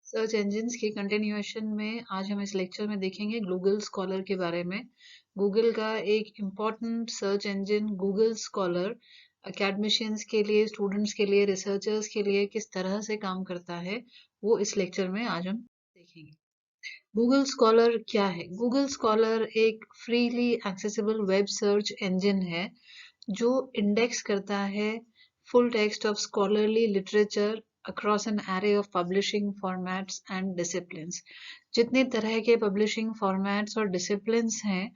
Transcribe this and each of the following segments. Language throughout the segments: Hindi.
सर्च इंजिन्स के कंटिन्यूएशन में आज हम इस लेक्चर में देखेंगे गूगल स्कॉलर के बारे में। गूगल का एक important search engine Google scholar academicians के लिए, स्टूडेंट्स के लिए, रिसर्चर्स के लिए किस तरह से काम करता है, वो इस लेक्चर में आज हम देखेंगे। गूगल स्कॉलर क्या है? गूगल स्कॉलर एक freely accessible web search engine है जो इंडेक्स करता है full text of scholarly literature across an array of publishing formats and disciplines. जितने तरह के publishing formats और disciplines हैं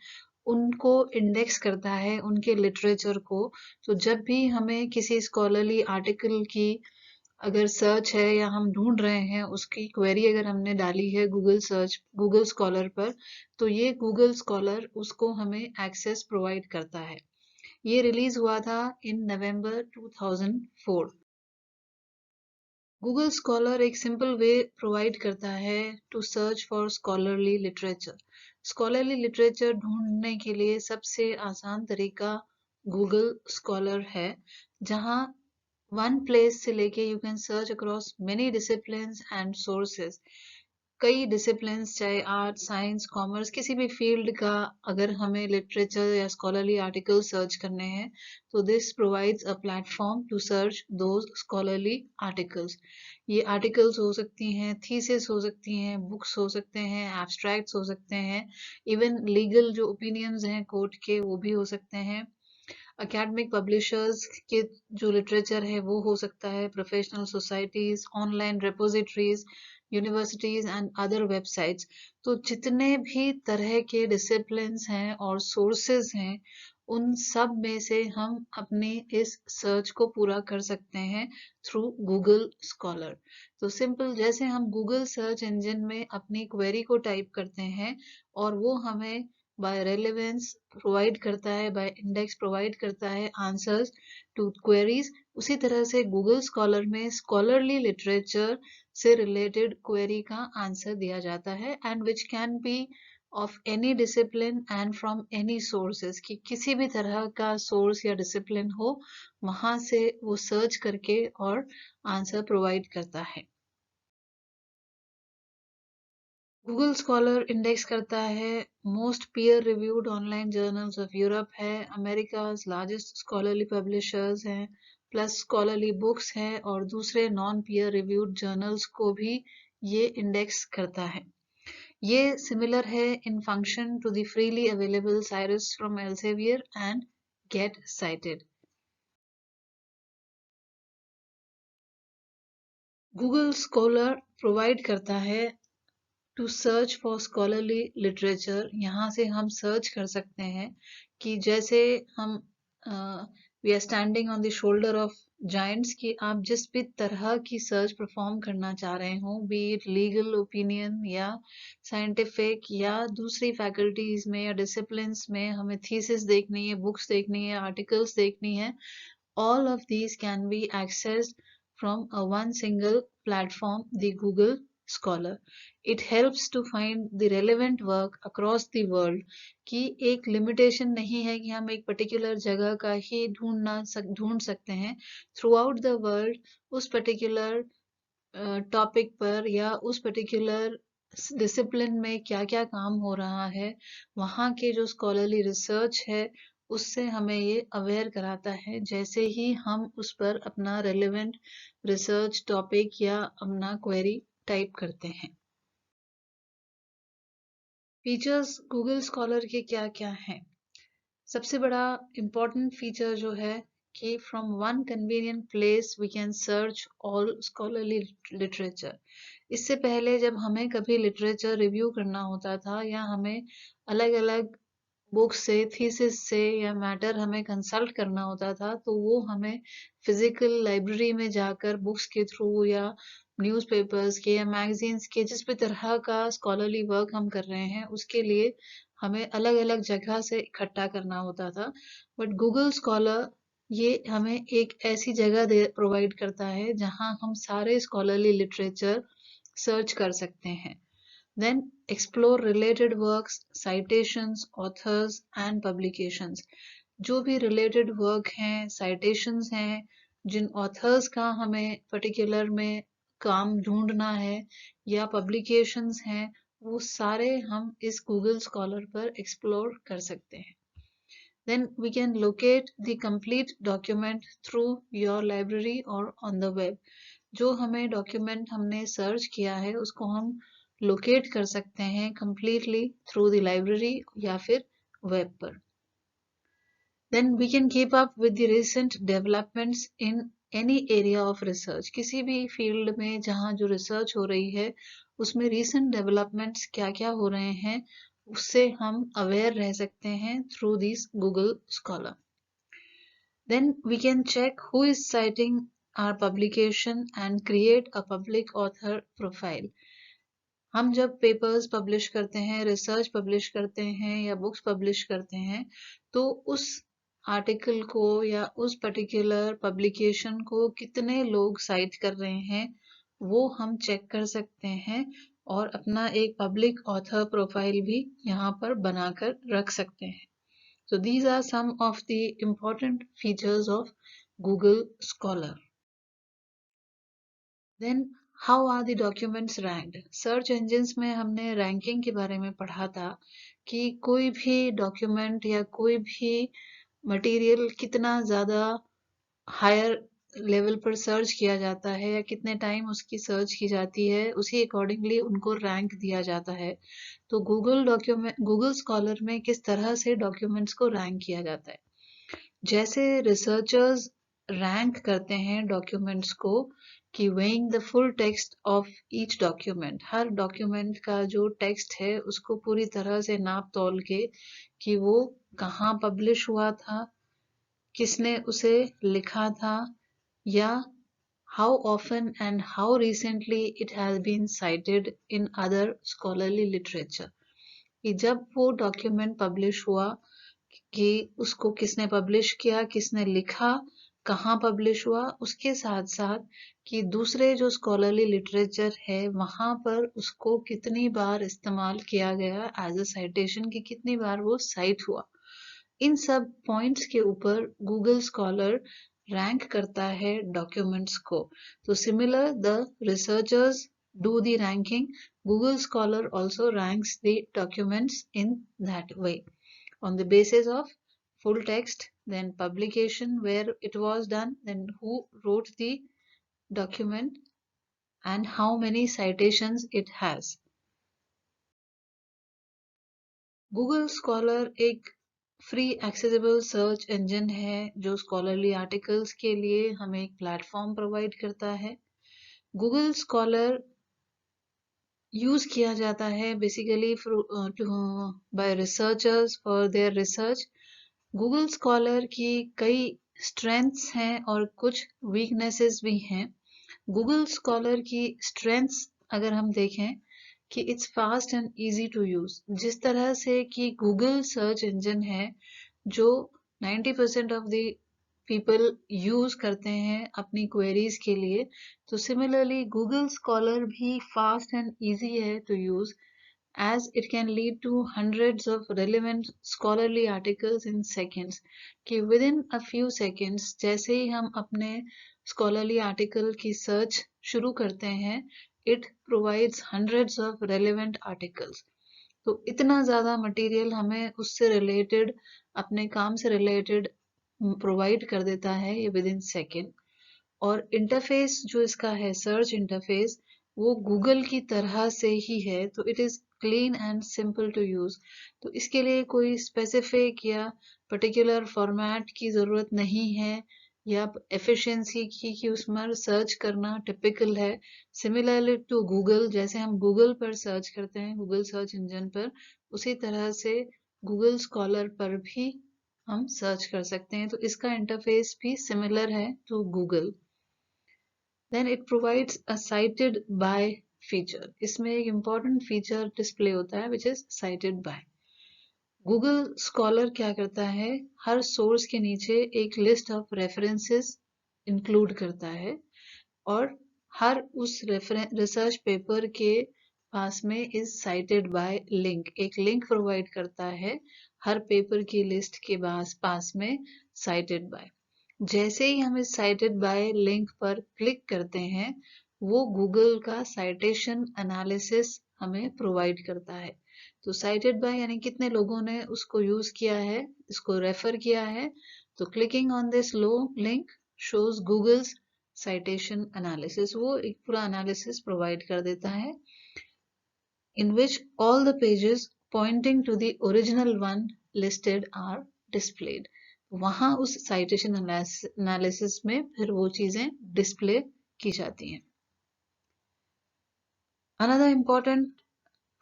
उनको इंडेक्स करता है, उनके लिटरेचर को। तो जब भी हमें किसी स्कॉलरली आर्टिकल की अगर सर्च है या हम ढूंढ रहे हैं, उसकी क्वेरी अगर हमने डाली है गूगल स्कॉलर पर, तो ये गूगल स्कॉलर उसको हमें एक्सेस प्रोवाइड करता है। ये रिलीज हुआ था इन नवंबर 2004। गूगल स्कॉलर एक सिंपल वे प्रोवाइड करता है to search for scholarly literature. Scholarly literature ढूंढने के लिए सबसे आसान तरीका गूगल स्कॉलर है, जहां वन प्लेस से लेके you can search across many disciplines and sources. कई डिसिप्लिन्स, चाहे आर्ट, साइंस, कॉमर्स, किसी भी फील्ड का अगर हमें लिटरेचर या स्कॉलरली आर्टिकल सर्च करने हैं, तो this provides a platform to search those scholarly articles. ये आर्टिकल्स हो सकती हैं, थीसिस हो सकती हैं, बुक्स हो सकते हैं, एब्स्ट्रैक्ट्स हो सकते हैं, इवन लीगल जो ओपिनियंस हैं कोर्ट के, वो भी हो सकते हैं। एकेडमिक पब्लिशर्स के जो लिटरेचर है वो हो सकता है, professional societies, online repositories, universities and other websites. तो जितने भी तरह के डिसिप्लिन्स हैं और सोर्सेज हैं, उन सब में से हम अपनी इस सर्च को पूरा कर सकते हैं थ्रू गूगल स्कॉलर। तो सिंपल, जैसे हम गूगल सर्च इंजन में अपनी क्वेरी को टाइप करते हैं और वो हमें बाय रेलेवेंस प्रोवाइड करता है, बाय इंडेक्स प्रोवाइड करता है आंसर्स टू क्वेरीज, उसी तरह से गूगल स्कॉलर में स्कॉलरली लिटरेचर से रिलेटेड क्वेरी का आंसर दिया जाता है, and which can be of any discipline and from any sources, कि किसी भी तरह का सोर्स या डिसिप्लिन हो, वहां से वो सर्च करके और आंसर प्रोवाइड करता है। गूगल स्कॉलर इंडेक्स करता है most peer reviewed online journals of Europe है, अमेरिकाज लार्जेस्ट स्कॉलरली पब्लिशर्स हैं, प्लस स्कॉलरली बुक्स हैं और दूसरे नॉन पीयर रिव्यूड जर्नल्स को भी ये इंडेक्स करता है। ये सिमिलर है in function to the freely available Scirus from Elsevier and get cited. Google Scholar provide करता है to search for scholarly literature. यहाँ से हम सर्च कर सकते हैं कि जैसे हम we are standing on the shoulder of giants, कि आप जिस भी तरह की सर्च परफॉर्म करना चाह रहे हो, बी इट लीगल ओपिनियन या साइंटिफिक या दूसरी फैकल्टीज में या डिसिप्लिन्स में, हमें थीसिस देखनी है, बुक्स देखनी है, आर्टिकल्स देखनी है, all of these can be accessed from a one single platform, the Google Scholar. It helps to find the relevant work across the world, कि एक लिमिटेशन नहीं है कि हम एक पर्टिकुलर जगह का ही ढूंढ सकते हैं। थ्रू आउट द वर्ल्ड उस पर्टिकुलर टॉपिक पर या उस पर्टिकुलर डिसिप्लिन में क्या क्या काम हो रहा है, वहाँ के जो स्कॉलरली रिसर्च है, उससे हमें ये अवेयर कराता है, जैसे ही हम उस पर अपना रेलेवेंट रिसर्च टॉपिक या अपना क्वेरी टाइप करते हैं। फीचर्स गूगल स्कॉलर के क्या क्या हैं? सबसे बड़ा इम्पोर्टेंट फीचर जो है कि from one convenient place we can search all scholarly literature. इससे पहले जब हमें कभी लिटरेचर रिव्यू करना होता था या हमें अलग अलग बुक्स से, थीसिस से या मैटर हमें कंसल्ट करना होता था, तो वो हमें फिजिकल लाइब्रेरी में जाकर बुक्स के थ्रू या न्यूज़पेपर्स के या मैगजीन्स के, जिस भी तरह का स्कॉलरली वर्क हम कर रहे हैं, उसके लिए हमें अलग अलग जगह से इकट्ठा करना होता था। बट गूगल स्कॉलर ये हमें एक ऐसी जगह प्रोवाइड करता है जहां हम सारे स्कॉलरली लिटरेचर सर्च कर सकते हैं। Then explore related works, citations, authors and publications. जो भी related work हैं, citations हैं, जिन authors का हमें particular में काम ढूंढना है या पब्लिकेशंस हैं, वो सारे हम इस गूगल स्कॉलर पर एक्सप्लोर कर सकते हैं. Then we can locate the complete document through your library or on the web. जो हमें डॉक्यूमेंट हमने सर्च किया है उसको हम लोकेट कर सकते हैं completely through the library या फिर वेब पर. Then we can keep up with the recent developments in any area of research. किसी भी फील्ड में जहाँ जो रिसर्च हो रही है उसमें recent developments क्या क्या हो रहे हैं उससे हम अवेयर रह सकते हैं through this Google Scholar. Then we can check who is citing our publication and create a public author profile. हम जब पेपर्स पब्लिश करते हैं, रिसर्च पब्लिश करते हैं या बुक्स पब्लिश करते हैं, तो उस आर्टिकल को या उस पर्टिकुलर पब्लिकेशन को कितने लोग साइट कर रहे हैं, वो हम चेक कर सकते हैं और अपना एक पब्लिक ऑथर प्रोफाइल भी यहाँ पर बनाकर रख सकते हैं. So these are some of the important features of Google Scholar. Then how are the documents ranked? Search engines में हमने रैंकिंग के बारे में पढ़ा था कि कोई भी डॉक्यूमेंट या कोई भी मटेरियल कितना ज़्यादा हायर लेवल पर सर्च किया जाता है या कितने टाइम उसकी सर्च की जाती है, उसी अकॉर्डिंगली उनको रैंक दिया जाता है. तो गूगल स्कॉलर में किस तरह से डॉक्यूमेंट्स को रैंक किया जाता है. जैसे रिसर्चर्स रैंक करते हैं डॉक्यूमेंट्स को कि weighing the full text of each document, her document का जो टेक्स्ट है उसको पूरी तरह से नाप तौल के कि वो कहाँ पब्लिश हुआ था, किसने उसे लिखा था या how often and how recently it has been cited in other scholarly literature. कि जब वो डॉक्यूमेंट पब्लिश हुआ कि उसको किसने पब्लिश किया, किसने लिखा, कहाँ पब्लिश हुआ, उसके साथ साथ कि दूसरे जो स्कॉलरली लिटरेचर है वहाँ पर उसको कितनी बार इस्तेमाल किया गया एज अ साइटेशन, कि कितनी बार वो साइट हुआ. इन सब पॉइंट्स के ऊपर गूगल स्कॉलर रैंक करता है डॉक्यूमेंट्स को. तो similar the researchers do the ranking, Google Scholar also ranks the documents in that way on the basis of full text, then publication, where it was done, then who wrote the document and how many citations it has. Google Scholar एक फ्री एक्सेसिबल सर्च इंजन है जो स्कॉलरली आर्टिकल्स के लिए हमें एक प्लेटफॉर्म प्रोवाइड करता है. गूगल स्कॉलर यूज किया जाता है basically bye researchers for their research. Google scholar की कई स्ट्रेंथ्स हैं और कुछ वीकनेसेस भी हैं. गूगल स्कॉलर की स्ट्रेंथ्स अगर हम देखें कि it's fast and easy to use, जिस तरह से कि गूगल सर्च इंजन है जो 90% ऑफ द पीपल यूज करते हैं अपनी क्वेरीज के लिए, तो सिमिलरली गूगल स्कॉलर भी फास्ट एंड इजी है to use as it can lead to hundreds of relevant scholarly articles in seconds. कि within a few seconds जैसे ही हम अपने scholarly article की search शुरू करते हैं, it provides hundreds of relevant articles. तो इतना ज़्यादा मटेरियल हमें उससे रिलेटेड, अपने काम से रिलेटेड प्रोवाइड कर देता है ये विद इन सेकेंड. और इंटरफेस जो इसका है, सर्च इंटरफेस, वो गूगल की तरह से ही है, तो it is clean and simple to use. तो इसके लिए कोई स्पेसिफिक या पर्टिकुलर फॉर्मेट की ज़रूरत नहीं है या एफिशिएंसी की कि उसमें सर्च करना टिपिकल है. सिमिलरली टू गूगल, जैसे हम गूगल पर सर्च करते हैं गूगल सर्च इंजन पर, उसी तरह से गूगल स्कॉलर पर भी हम सर्च कर सकते हैं. तो इसका इंटरफेस भी सिमिलर है to Google. Then it provides a cited by feature. इसमें एक important feature display होता है which is cited by. Google Scholar क्या करता है, हर source के नीचे एक list of references include करता है और हर उस research paper के पास में is cited by link, एक link provide करता है हर paper की list के पास में cited by. जैसे ही हम इस cited by लिंक पर क्लिक करते हैं वो गूगल का साइटेशन एनालिसिस हमें प्रोवाइड करता है। तो साइटेड बाय यानी कितने लोगों ने उसको यूज किया है, इसको रेफर किया है। तो clicking on this link shows Google's citation analysis, वो एक पूरा एनालिसिस प्रोवाइड कर देता है in which all the pages pointing to the original one listed are displayed। वहां उस साइटेशन एनालिसिस में फिर वो चीजें डिस्प्ले की जाती हैं। Another important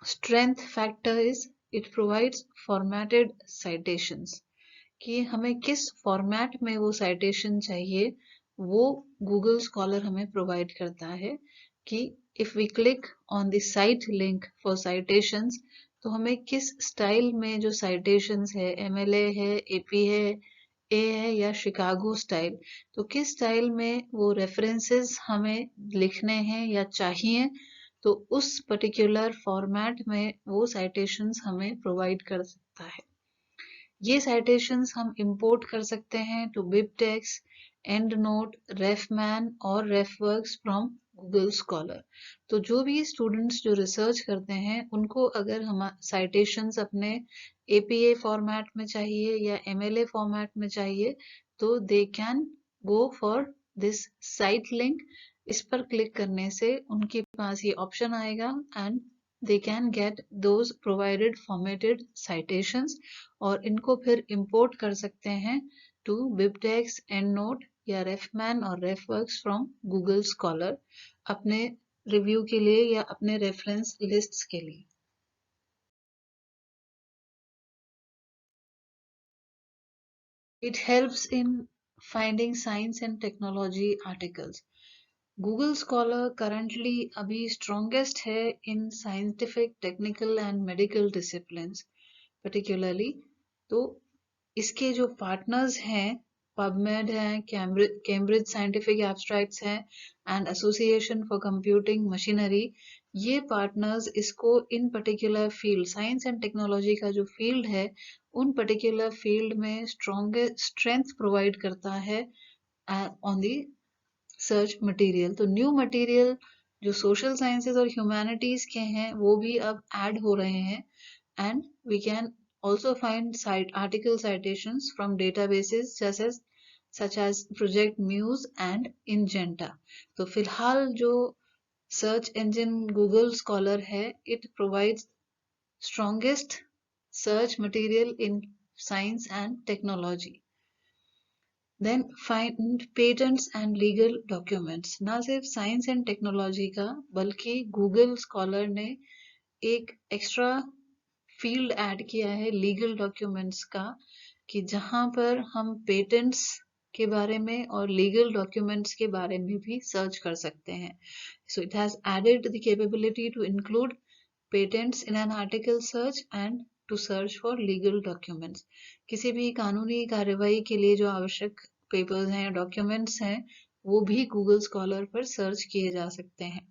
strength factor is it provides formatted citations, कि हमें किस फॉर्मेट में वो साइटेशन चाहिए वो गूगल स्कॉलर हमें प्रोवाइड करता है कि if we click on the cite link for citations तो हमें किस स्टाइल में जो साइटेशंस है, एमएलए है, एपी है, ए है या शिकागो स्टाइल, तो किस स्टाइल में वो रेफरेंसेस हमें लिखने हैं या चाहिए, तो उस पर्टिकुलर फॉर्मेट में वो साइटेशंस हमें प्रोवाइड कर सकता है। ये साइटेशंस हम इंपोर्ट कर सकते हैं टू बिबटेक्स, एंड नोट, रेफमैन और रेफवर्क्स फ्रॉम गूगल स्कॉलर। तो जो भी स्टूडेंट्स जो रिसर्च करते हैं उनको अगर हम साइटेशंस अपने एपीए फॉर्मेट में चाहिए या एमएलए फॉर्मेट में चाहिए तो they can go for this site link. इस पर क्लिक करने से उनके पास ये ऑप्शन आएगा and they can get those provided formatted citations और इनको फिर import कर सकते हैं to BibTeX, EndNote या RefMan और RefWorks from Google Scholar अपने रिव्यू के लिए या अपने रेफरेंस लिस्ट्स के लिए। It helps in finding science and technology articles. Google scholar currently अभी स्ट्रॉन्गेस्ट है in scientific, technical and medical disciplines particularly. तो इसके जो पार्टनर्स हैं पबमेड हैं, कैम्ब्रिज साइंटिफिक एब्स्ट्रैक्ट्स हैं and association for computing machinery, ये पार्टनर्स इसको इन particular field science and technology का जो फील्ड है उन पर्टिकुलर फील्ड में स्ट्रेंथ प्रोवाइड करता है ऑन दी सर्च मटेरियल। तो न्यू मटेरियल जो सोशल साइंसेज और ह्यूमैनिटीज के हैं वो भी अब ऐड हो रहे हैं and we can also find article citations from databases such as Project Muse and Ingenta। तो फिलहाल जो सर्च इंजन गूगल स्कॉलर है it provides strongest search material in science and technology। Then find patents and legal documents. ना सिर्फ साइंस एंड टेक्नोलॉजी का बल्कि गूगल स्कॉलर ने एक एक्स्ट्रा फील्ड ऐड किया है लीगल डॉक्यूमेंट्स का, कि जहां पर हम पेटेंट्स के बारे में और लीगल डॉक्यूमेंट्स के बारे में भी सर्च कर सकते हैं। So it has added the capability to include patents in an article search and to search for legal documents. किसी भी कानूनी कार्यवाही के लिए जो आवश्यक पेपर्स हैं, डॉक्यूमेंट्स हैं, वो भी गूगल स्कॉलर पर सर्च किए जा सकते हैं।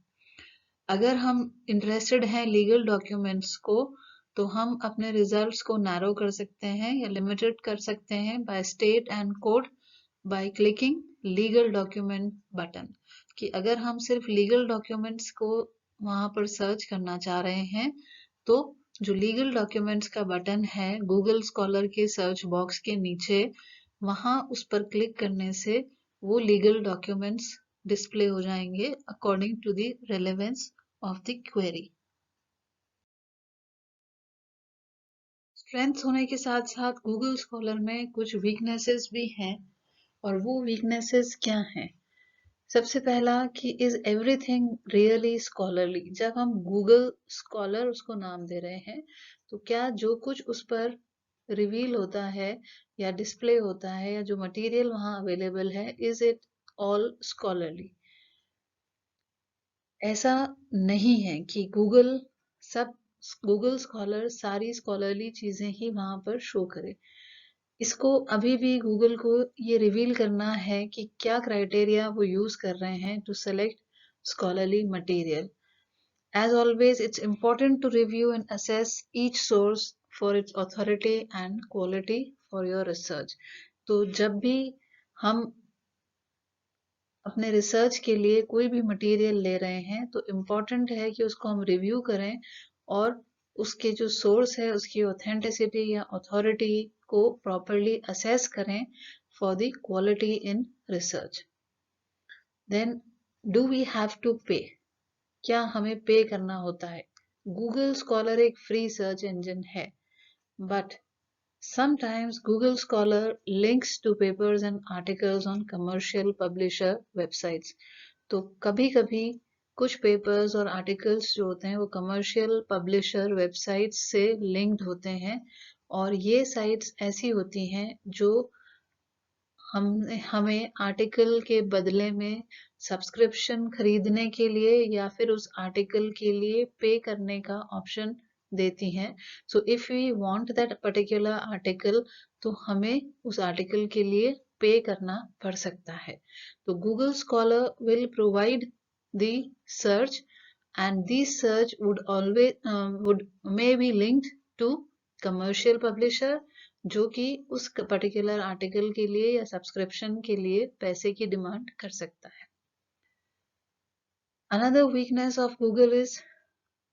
अगर हम इंटरेस्टेड हैं लीगल डॉक्यूमेंट्स को तो हम अपने रिजल्ट्स को नैरो कर सकते हैं या लिमिटेड कर सकते हैं by state and code by clicking legal document button. कि अगर हम सिर्फ लीगल डॉक्यूमेंट्स को वहां पर सर्च करना चाह रहे हैं तो जो लीगल डॉक्यूमेंट्स का बटन है गूगल स्कॉलर के सर्च बॉक्स के नीचे, वहां उस पर क्लिक करने से वो लीगल डॉक्यूमेंट्स डिस्प्ले हो जाएंगे according to the relevance of the query. Strength होने के साथ साथ गूगल स्कॉलर में कुछ वीकनेसेस भी हैं, और वो वीकनेसेस क्या हैं? सबसे पहला कि इज एवरीथिंग रियली स्कॉलरली। जब हम गूगल स्कॉलर उसको नाम दे रहे हैं तो क्या जो कुछ उस पर रिवील होता है या डिस्प्ले होता है या जो मटेरियल वहां अवेलेबल है इज इट ऑल स्कॉलरली? ऐसा नहीं है कि गूगल स्कॉलर सारी स्कॉलरली चीजें ही वहां पर शो करे। इसको अभी भी गूगल को ये रिवील करना है कि क्या क्राइटेरिया वो यूज कर रहे हैं to select scholarly material. As always, it's important to review and assess each source for its authority and quality for your research। तो जब भी हम अपने रिसर्च के लिए कोई भी मटेरियल ले रहे हैं तो इम्पॉर्टेंट है कि उसको हम रिव्यू करें और उसके जो सोर्स है उसकी ऑथेंटिसिटी या अथॉरिटी को प्रॉपरली असेस करें for the quality in research. Then do we have to pay? क्या हमें पे करना होता है? गूगल स्कॉलर एक फ्री सर्च इंजन है, but sometimes Google Scholar links to papers and articles on commercial publisher websites. तो कभी-कभी कुछ पेपर्स और आर्टिकल्स जो होते हैं वो कमर्शियल पब्लिशर वेबसाइट्स से लिंक्ड होते हैं और ये साइट्स ऐसी होती हैं जो हमें आर्टिकल के बदले में सब्सक्रिप्शन खरीदने के लिए या फिर उस आर्टिकल के लिए पे करने का ऑप्शन देती हैं। So if we want that particular article तो हमें उस आर्टिकल के लिए पे करना पड़ सकता है। तो Google scholar will provide the search and this search would always may be linked to commercial publisher जो कि उस पर्टिकुलर आर्टिकल के लिए या सब्सक्रिप्शन के लिए पैसे की डिमांड कर सकता है। Another weakness of Google is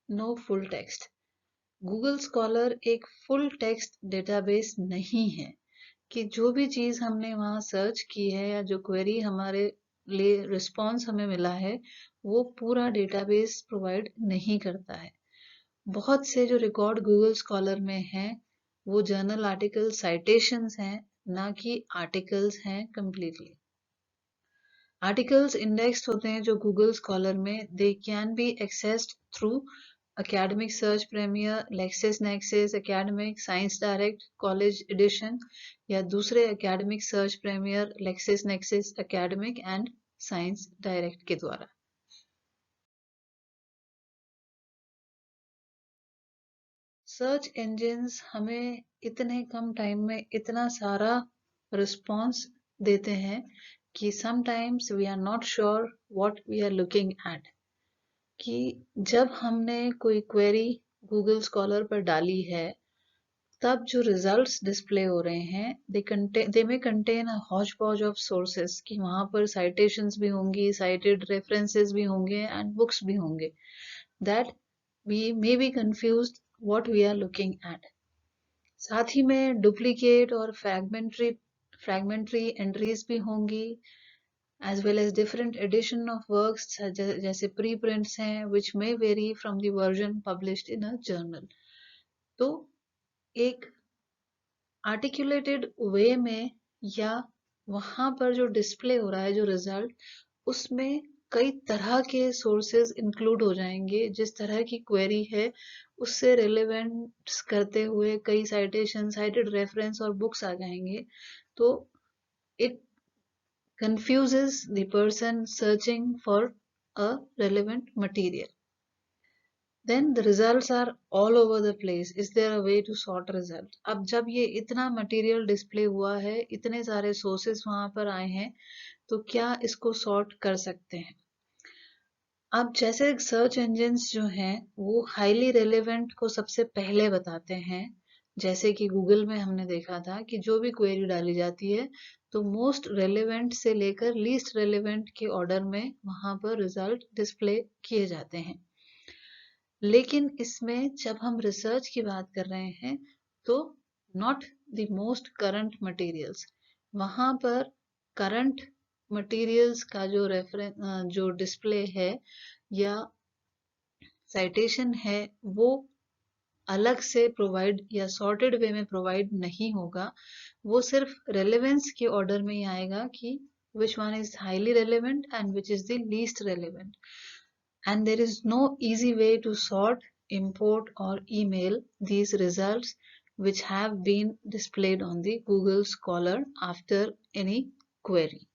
no full text. Google Scholar एक full text डेटाबेस नहीं है कि जो भी चीज हमने वहां सर्च की है या जो क्वेरी हमारे लिए रिस्पॉन्स हमें मिला है वो पूरा डेटाबेस प्रोवाइड नहीं करता है। बहुत से जो रिकॉर्ड गूगल स्कॉलर में हैं वो जर्नल आर्टिकल साइटेशंस हैं, ना कि आर्टिकल्स हैं कंप्लीटली। आर्टिकल्स इंडेक्स्ड होते हैं जो गूगल स्कॉलर में, they can be accessed through Academic Search Premier, Lexis Nexis Academic, Science Direct, College Edition या दूसरे Academic Search Premier, Lexis Nexis Academic and Science Direct के द्वारा। सर्च इंजिन्स हमें इतने कम टाइम में इतना सारा रिस्पॉन्स देते हैं कि sometimes we are not sure what we are looking at. कि जब हमने कोई क्वेरी गूगल स्कॉलर पर डाली है तब जो रिजल्ट्स डिस्प्ले हो रहे हैं दे मे कंटेन अ हॉच पॉच ऑफ सोर्सेस कि वहां पर साइटेशंस भी होंगी, साइटेड रेफरेंसेस भी होंगे एंड बुक्स भी होंगे, that we may be confused what we are looking at. साथ ही में डुप्लीकेट और फ्रैगमेंट्री एंट्रीज भी होंगी as well as different edition of works जैसे प्री प्रिंट्स हैं which may vary from the version published in a journal. तो एक आर्टिकुलेटेड वे में या वहां पर जो डिस्प्ले हो रहा है जो रिजल्ट उसमें कई तरह के सोर्सेज इंक्लूड हो जाएंगे, जिस तरह की क्वेरी है उससे रिलेवेंट करते हुए कई साइटेशन, साइटेड रेफरेंस और बुक्स आ जाएंगे। तो it confuses the person searching for a relevant material. Then the results are all over the place. Is there a way to sort result? अब जब ये इतना मटेरियल डिस्प्ले हुआ है, इतने सारे सोर्सेस वहां पर आए हैं, तो क्या इसको सॉर्ट कर सकते हैं? अब जैसे सर्च इंजिन्स जो हैं वो हाईली रेलेवेंट को सबसे पहले बताते हैं, जैसे कि गूगल में हमने देखा था कि जो भी क्वेरी डाली जाती है तो मोस्ट रेलेवेंट से लेकर लीस्ट रेलेवेंट के ऑर्डर में वहां पर रिजल्ट डिस्प्ले किए जाते हैं। लेकिन इसमें जब हम रिसर्च की बात कर रहे हैं तो not the most current materials, वहां पर करंट मटेरियल्स का जो जो डिस्प्ले है या साइटेशन है वो अलग से प्रोवाइड या सॉर्टेड वे में प्रोवाइड नहीं होगा। वो सिर्फ रेलेवेंस के ऑर्डर में ही आएगा कि which one is highly relevant and which is the least relevant. And there is no easy way to sort, import or email these results which have been displayed on the Google Scholar after any query.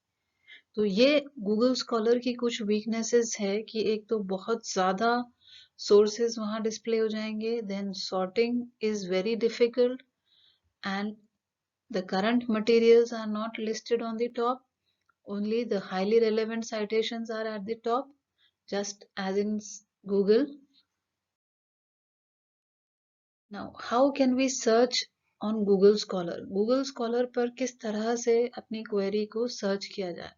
तो ये गूगल स्कॉलर की कुछ वीकनेसेस है कि एक तो बहुत ज्यादा सोर्सेज वहां डिस्प्ले हो जाएंगे, then sorting is very difficult and the current materials are not listed on the top, only the highly relevant citations are at the top, just as in Google. Now, how can we search on Google Scholar? Google Scholar पर किस तरह से अपनी क्वेरी को सर्च किया जाए?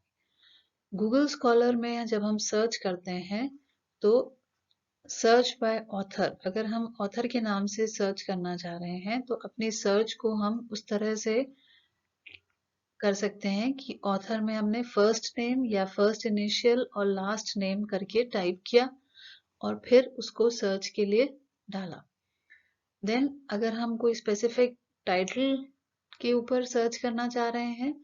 गूगल स्कॉलर में जब हम सर्च करते हैं तो सर्च बाय ऑथर, अगर हम ऑथर के नाम से सर्च करना चाह रहे हैं तो अपनी सर्च को हम उस तरह से कर सकते हैं कि ऑथर में हमने फर्स्ट नेम या फर्स्ट इनिशियल और लास्ट नेम करके टाइप किया और फिर उसको सर्च के लिए डाला। देन अगर हम कोई स्पेसिफिक टाइटल के ऊपर सर्च करना चाह रहे हैं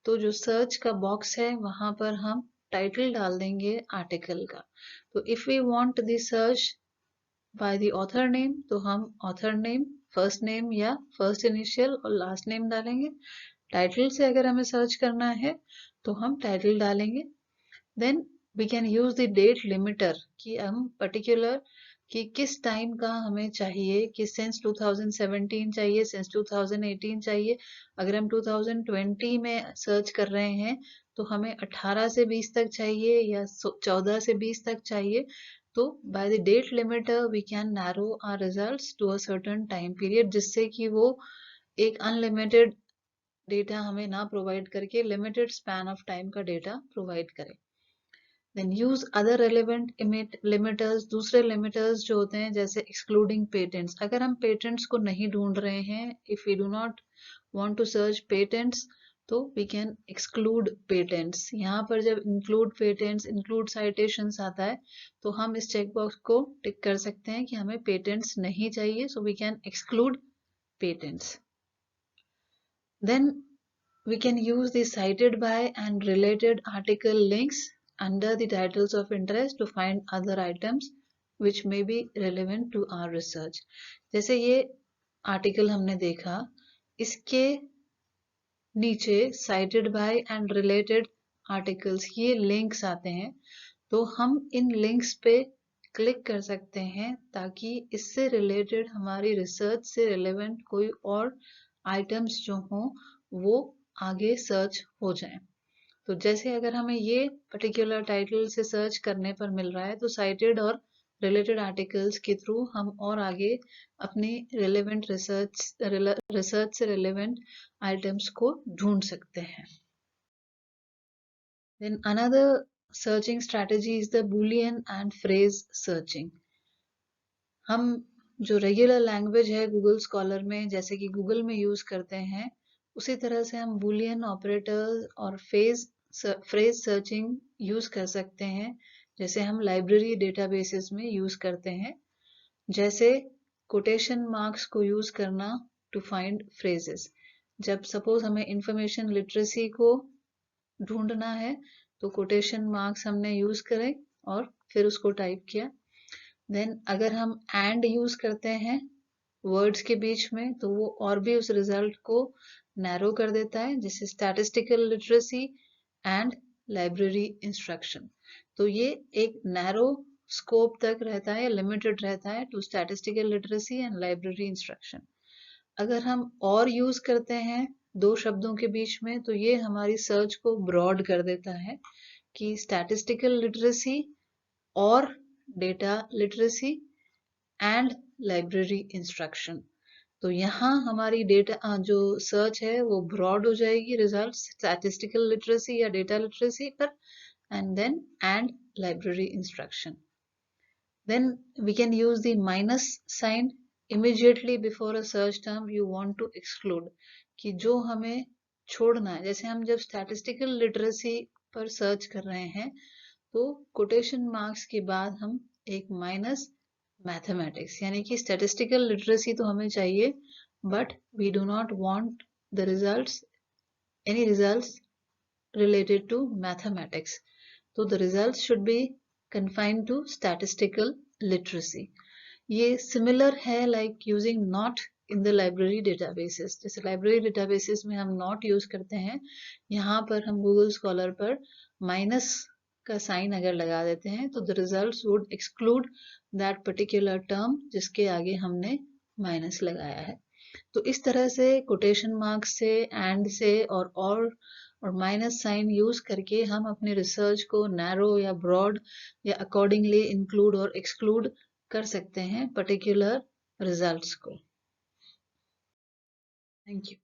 तो जो सर्च का बॉक्स है वहां पर हम टाइटल डाल देंगे आर्टिकल का। तो if we want the search by the author name तो हम ऑथर नेम, फर्स्ट नेम या फर्स्ट इनिशियल और लास्ट नेम डालेंगे। टाइटल से अगर हमें सर्च करना है तो हम टाइटल डालेंगे। Then we can use the date limiter कि हम पर्टिकुलर कि किस टाइम का हमें चाहिए, कि सिंस 2017 चाहिए, सिंस 2018 चाहिए। अगर हम 2020 में सर्च कर रहे हैं तो हमें 18 से 20 तक चाहिए या 14 से 20 तक चाहिए। तो by the date limiter we can narrow our results to a certain time period, जिससे कि वो एक अनलिमिटेड डेटा हमें ना प्रोवाइड करके लिमिटेड स्पैन ऑफ टाइम का डेटा प्रोवाइड करे। Then use other relevant limiters, दूसरे लिमिटर्स जो होते हैं जैसे एक्सक्लूडिंग पेटेंट्स। अगर हम पेटेंट्स को नहीं ढूंढ रहे हैं, if we do not want to search patents, तो वी कैन एक्सक्लूड पेटेंट्स। यहाँ पर जब इंक्लूड पेटेंट्स, इंक्लूड साइटेशंस आता है तो हम इस चेकबॉक्स को टिक कर सकते हैं कि हमें पेटेंट्स नहीं चाहिए, so we can exclude patents. Then we can use the cited by and related article links under the titles of interest to find other items which may be relevant to our research. जैसे ये आर्टिकल हमने देखा, इसके नीचे cited by and related articles ये लिंक्स आते हैं, तो हम इन लिंक्स पे क्लिक कर सकते हैं ताकि इससे रिलेटेड हमारी रिसर्च से रिलेवेंट कोई और आइटम्स जो हों वो आगे सर्च हो जाएं। तो जैसे अगर हमें ये पर्टिकुलर टाइटल से सर्च करने पर मिल रहा है तो साइटेड और रिलेटेड आर्टिकल्स के थ्रू हम और आगे अपनी रिलेवेंट रिसर्च से रिलेवेंट आइटम्स को ढूंढ सकते हैं। Then another searching strategy is the Boolean and phrase searching. हम जो रेगुलर लैंग्वेज है गूगल स्कॉलर में, जैसे कि गूगल में यूज करते हैं, उसी तरह से हम बूलियन ऑपरेटर और फ्रेज सर्चिंग यूज कर सकते हैं, जैसे हम लाइब्रेरी डेटाबेसेस में यूज करते हैं। जैसे कोटेशन मार्क्स को यूज करना टू फाइंड फ्रेजेस। जब सपोज हमें इंफॉर्मेशन लिटरेसी को ढूंढना है तो कोटेशन मार्क्स हमने यूज करें और फिर उसको टाइप किया। देन अगर हम एंड यूज करते हैं वर्ड्स के बीच में तो वो और भी उस रिजल्ट को नैरो कर देता है, जैसे statistical literacy and library instruction. तो ये एक नैरो स्कोप तक रहता है, लिमिटेड रहता है to statistical literacy and library instruction. अगर हम और यूज करते हैं दो शब्दों के बीच में तो ये हमारी सर्च को ब्रॉड कर देता है कि स्टैटिस्टिकल लिटरेसी और data literacy and library instruction. तो यहाँ हमारी डेटा जो सर्च है वो ब्रॉड हो जाएगी रिजल्ट स्टैटिस्टिकल लिटरेसी या डेटा लिटरेसी पर, and then and library instruction. Then we can use the minus sign immediately before a search term you want to exclude, कि जो हमें छोड़ना है। जैसे हम जब स्टैटिस्टिकल लिटरेसी पर सर्च कर रहे हैं तो कोटेशन मार्क्स के बाद हम एक माइनस मैथमेटिक्स, यानी कि स्टैटिस्टिकल लिटरेसी तो हमें चाहिए but we do not want the results, any results related to mathematics. So the results should be confined to statistical literacy. ये similar है like using not in the library databases. जैसे library databases में हम not use करते हैं, यहाँ पर हम Google Scholar पर minus का साइन अगर लगा देते हैं तो the results would exclude that particular term जिसके आगे हमने माइनस लगाया है। तो इस तरह से कोटेशन मार्क्स से, एंड से और माइनस साइन यूज करके हम अपनी रिसर्च को नैरो या ब्रॉड या अकॉर्डिंगली इंक्लूड और एक्सक्लूड कर सकते हैं पर्टिकुलर रिजल्ट्स को। Thank you.